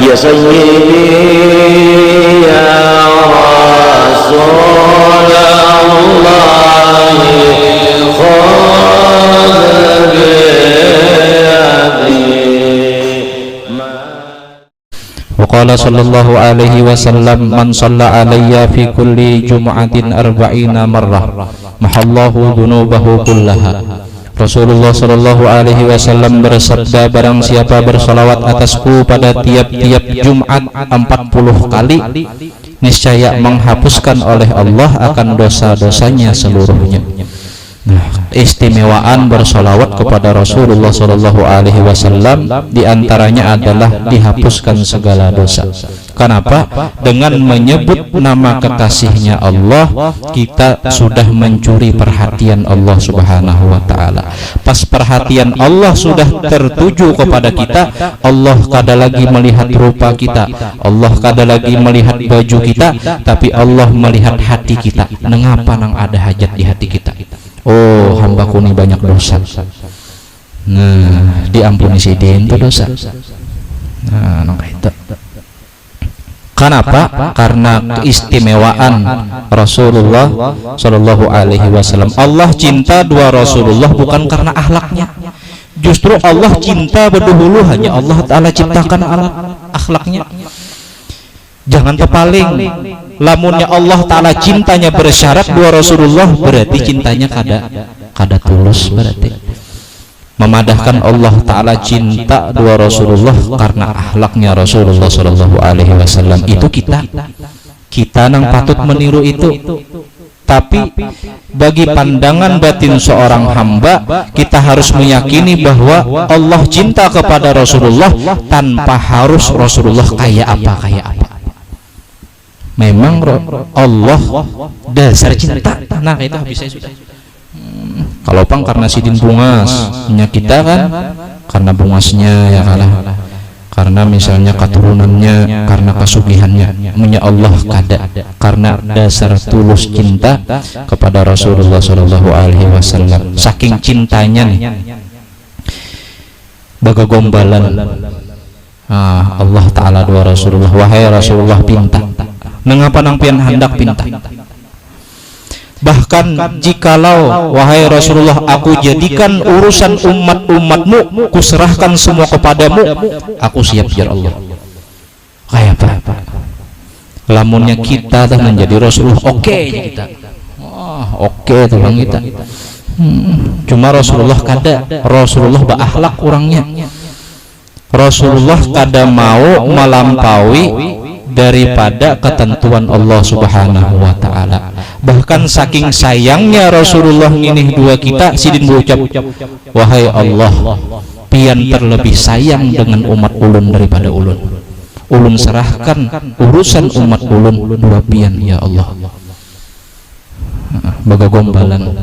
ya sayyidi ya Rasulullah Qala sallallahu alaihi wasallam man shalla alayya fi kulli jum'atin arba'ina marrah mahallahu dunubahu kullaha. Rasulullah sallallahu alaihi wasallam bersabda, barang siapa bersalawat atasku pada tiap-tiap Jumat 40 kali, niscaya menghapuskan oleh Allah akan dosa-dosanya seluruhnya. Nah, istimewaan bersolawat kepada Rasulullah Shallallahu Alaihi Wasallam diantaranya adalah dihapuskan segala dosa. Kenapa? Dengan menyebut nama kekasihnya Allah, kita sudah mencuri perhatian Allah Subhanahu Wa Taala. Pas perhatian Allah sudah tertuju kepada kita, Allah kada lagi melihat rupa kita, Allah kada lagi melihat baju kita, tapi Allah melihat hati kita. Mengapa nang ada hajat di hati kita? Oh, hambaku ini banyak dosa. Nah, diampuni sidin itu dosa. Nah, nang itu. Kenapa? Karena keistimewaan Rasulullah Shallallahu Alaihi Wasallam. Allah cinta dua Rasulullah bukan karena akhlaknya. Justru Allah cinta berdahulu hanya Allah Taala ciptakan akhlaknya. Jangan terpaling. Lamunnya Allah Ta'ala cintanya bersyarat dua Rasulullah, berarti cintanya kada tulus. Berarti memadahkan Allah Ta'ala cinta dua Rasulullah karena akhlaknya Rasulullah Sallallahu Alaihi Wasallam. Itu kita nang patut meniru itu. Tapi bagi pandangan batin seorang hamba, kita harus meyakini bahwa Allah cinta kepada Rasulullah tanpa harus Rasulullah kaya apa. Memang Allah dasar cinta. Nah, itu habis saya sudah. Kalau pang karena sidin bungas, kita kan karena bungasnya ya kalah. Karena misalnya keturunannya, karena kasugihannya, punya Allah kada. Karena dasar tulus cinta kepada Rasulullah Shallallahu Alaihi Wasallam. Saking cintanya nih, baga gombalan. Allah Ta'ala dua Rasulullah, wahai Rasulullah pinta. Mengapa nang pian hendak pinta? Bahkan jikalau wahai Rasulullah aku jadikan urusan umatmu, kuserahkan semua kepadamu, aku siap ya Allah. Kayak apa? Lamunnya kita dah menjadi Rasulullah, oke kita. Oke tolong kita. Cuma Rasulullah kada, Rasulullah berakhlak orangnya. Rasulullah kada mau melampaui daripada ketentuan Allah Subhanahu Wa Taala. Bahkan saking sayangnya Rasulullah ini dua kita, sidin berucap, wahai Allah, pian terlebih sayang dengan umat ulun daripada ulun. Ulun serahkan urusan umat ulun dua pian ya Allah. Baga gombalan.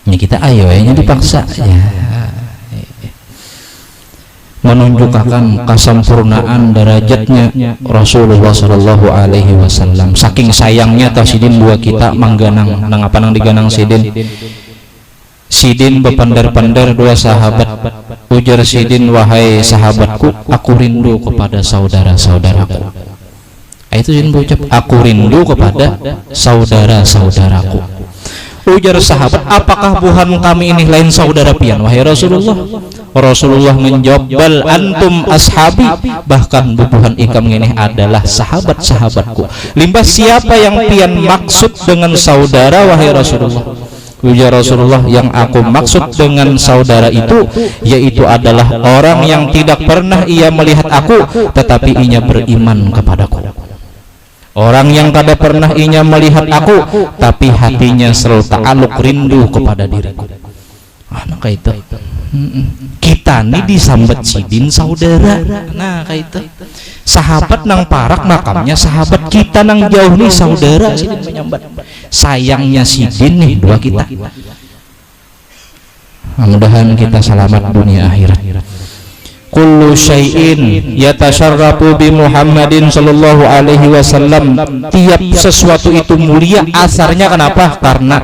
Ini kita ayo ya dipaksa ya. Menunjukkan kesempurnaan derajatnya Rasulullah Shallallahu Alaihi Wasallam. Saking sayangnya tasidin dua kita mangganang, nang apa nang diganang sidin. Sidin bepandar-pandar dua sahabat. Ujar sidin, wahai sahabatku, aku rindu kepada saudara-saudaraku. Itu sidin berucap, aku rindu kepada saudara-saudaraku. Ujar sahabat, apakah buhan kami ini lain saudara pian wahai Rasulullah? Rasulullah menjawab, bal antum ashabi, bahkan bubuhan ikam ini adalah sahabat-sahabatku. Limbah siapa yang pian maksud dengan saudara wahai Rasulullah? Ujar Rasulullah, yang aku maksud dengan saudara itu yaitu adalah orang yang tidak pernah ia melihat aku tetapi ia beriman kepadaku. Orang yang kada pernah inya melihat aku tapi hatinya selalu ta'aluk rindu kepada diriku. Nah kayak itu. Kita nih disambat sidin saudara. Nah kayak itu. Sahabat nang parak makamnya sahabat, kita nang jauh nih saudara sidin menyambat. Sayangnya sidin nih dua kita. Mudah-mudahan kita selamat dunia akhirat. Kullu syai'in yatasharrafu bi Muhammadin sallallahu alaihi wasallam. Tiap sesuatu itu mulia asarnya kenapa? Karena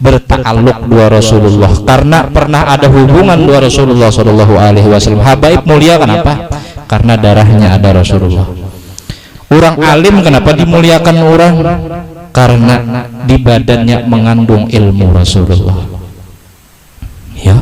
bertakaluk dua Rasulullah, karena pernah ada hubungan dua Rasulullah sallallahu alaihi wasallam. Habaib mulia kenapa? karena darahnya ada Rasulullah. Orang alim kenapa dimuliakan orang? Karena di badannya mengandung ilmu Rasulullah. Ya.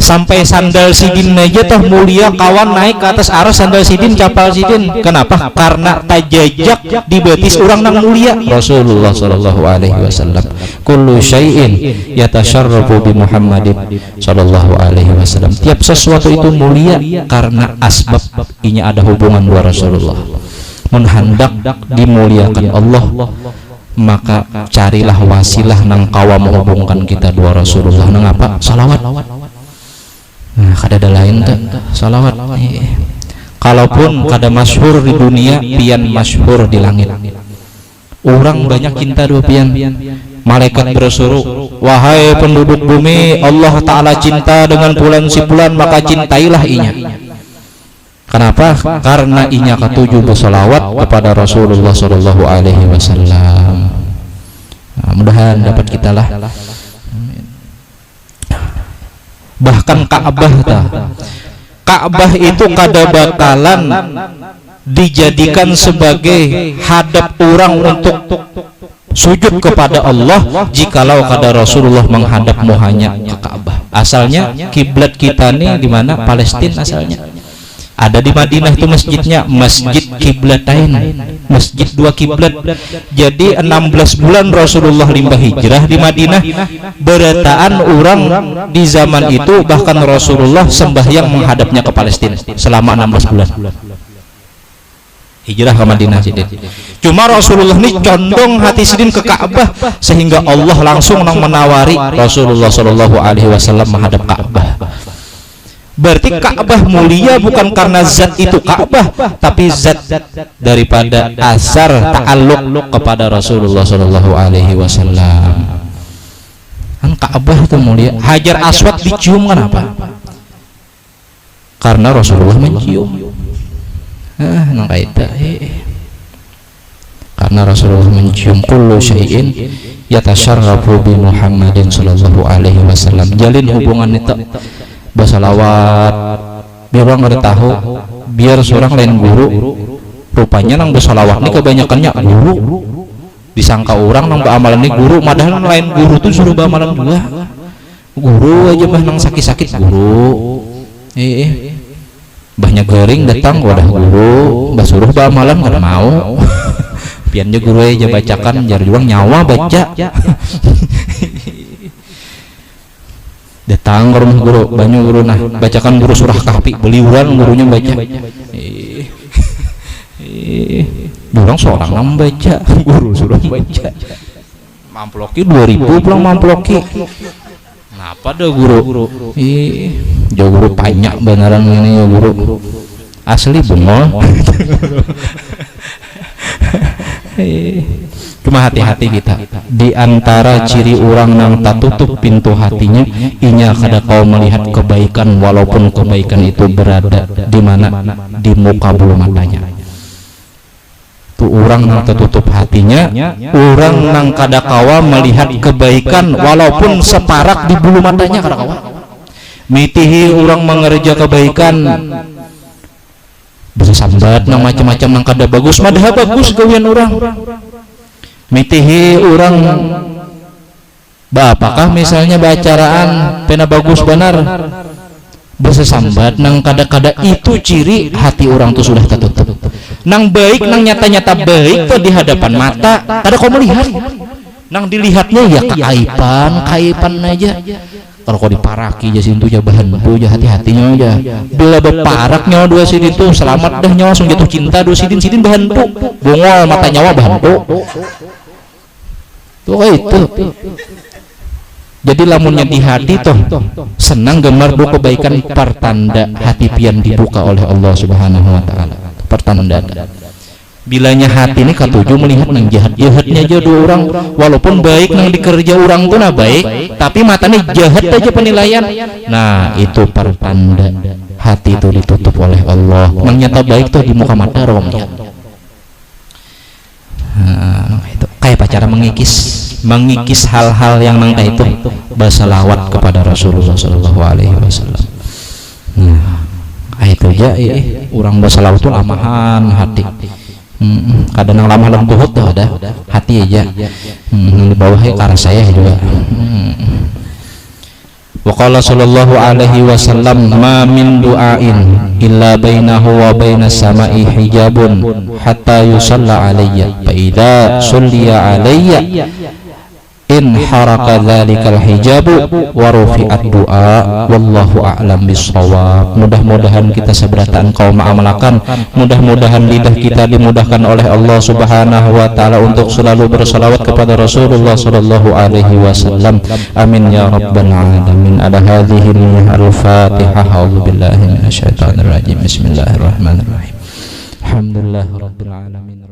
Sampai sandal sidin aja toh mulia kawan naik ke atas aras sandal sidin capal sidin. Kenapa? Karena tajajak di betis orang nang mulia Rasulullah sallallahu alaihi wasallam. Kullu syai'in yatasharrafu bi Muhammadin sallallahu alaihi wasallam. Tiap sesuatu itu mulia karena asbab inya ada hubungan dua Rasulullah. Mun hendak dimuliakan Allah, maka carilah wasilah nang kawa menghubungkan kita dua Rasulullah. Nang apa? Salawat. Nah, kada ada lain tuh salawat. Kalaupun kada masyhur di dunia, pian masyhur di langit. Orang banyak cinta dua pian. Malaikat berseru, wahai penduduk bumi, Allah Ta'ala cinta dengan bulan si bulan, maka cintailah inya. Kenapa? Karena inya ketujuh bersalawat kepada Rasulullah Sallallahu Alaihi Wasallam. Nah, mudahan dapat kita lah. Bahkan Ka'bah itu kada bakalan dijadikan sebagai hadap orang untuk sujud kepada Allah jikalau kada Rasulullah menghadap hanya ke Ka'bah. Asalnya kiblat kita nih di mana? Palestina asalnya. Ada di Madinah itu masjidnya, Masjid Kiblatain, masjid dua kiblat. Jadi 16 bulan Rasulullah limbah hijrah di Madinah, berataan orang di zaman itu bahkan Rasulullah sembahyang menghadapnya ke Palestina selama 16 bulan. Hijrah ke Madinah sidin. Cuma Rasulullah ini condong hati sidin ke Ka'bah sehingga Allah langsung menawari Rasulullah Shallallahu Alaihi Wasallam menghadap Ka'bah. Berarti Ka'bah mulia bukan karena zat itu Ka'bah, tapi zat daripada asar ta'alluq kepada Rasulullah Sallallahu Alaihi Wasallam. Kan Ka'bah itu mulia. Hajar Aswad dicium kenapa? Karena Rasulullah mencium. Nang kaita. Karena Rasulullah mencium. Kullu syai'in yatasharrafu bi Muhammadin Sallallahu Alaihi Wasallam. Jalin hubungan itu. Bersalawat biar orang ada tahu, biar seorang lain guru rupanya nang bersalawat ini kebanyakannya guru disangka orang nang beramalan ini guru, padahal lain guru tuh suruh beramalan juga guru aja mah nang sakit-sakit guru banyak garing datang wadah guru basuruh beramalan kada mau piannya guru aja bacakan jar juang nyawa baca datang ke rumah guru, banyak guru nah bacakan guru surah Kahfi, beliuran gurunya baca. Orang seorang nam baca, guru surah baca. Mamploki 2000 pulang mamploki. Kenapa dah guru? Jauh guru banyak beneran ini ya guru. Asli bengol. Cuma hati-hati kita di antara ciri orang yang tak tutup pintu hatinya inya kada kau melihat kebaikan walaupun kebaikan itu berada di mana di muka bulu matanya tuh orang yang tertutup hatinya orang yang kada kawa melihat kebaikan walaupun separak di bulu matanya kada kawa mitihi orang mengerja kebaikan bisa sambat nang macam-macam nang kada bagus madha bagus gawian orang mitihi orang bapakah misalnya bacaraan pena bagus benar bersesambat nang kada-kada itu ciri hati orang tuh sudah tertutup nang baik nang nyata-nyata baik tuh di hadapan mata kada kau melihat nang dilihatnya ya kaipan aja kalau kau diparaki aja sintu aja bahan bu aja hati-hatinya aja bila beparak nyawa dua sidin tuh selamat dah nyawa langsung jatuh cinta dua sidin bahan bu bongol mata nyawa bahan bu tuh itu jadi lamunnya di hati toh senang gemar do kebaikan pertanda hati pian dibuka oleh Allah Subhanahu Wa Taala pertanda bilanya hati ini ketujuh melihat nang jahatnya aja dua orang walaupun baik nang dikerja orang tuh nah baik tapi matanya jahat aja penilaian nah itu pertanda hati itu ditutup oleh Allah nang nyata baik tuh di muka mata romnya itu kayak cara mengikis hal-hal yang nangka itu bersalawat kepada Rasulullah Sallallahu Alaihi Wasallam. aja urang basalawat tuh lamahan hati. Kadang lama lembuhut tuh ada hati aja. Di bawahnya karena saya juga. Wa qala sallallahu alaihi wasallam ma min du'ain illa bainahu wa bainas sama'i hijabun hatta yusalla alayya fa idza sulliya alayya in haraka dzalikal hijabu wa rufi'at du'a wallahu a'lam bissawab. Mudah-mudahan kita seberataan kaum ma'amalakan, mudah-mudahan lidah kita dimudahkan oleh Allah Subhanahu wa taala untuk selalu bersalawat kepada Rasulullah sallallahu alaihi wasallam. Amin ya rabbal alamin. Ada hadhihi al-Fatihah. A'udzubillahi minasyaitonir rajim. Bismillahirrahmanirrahim. Alhamdulillahirabbil alamin.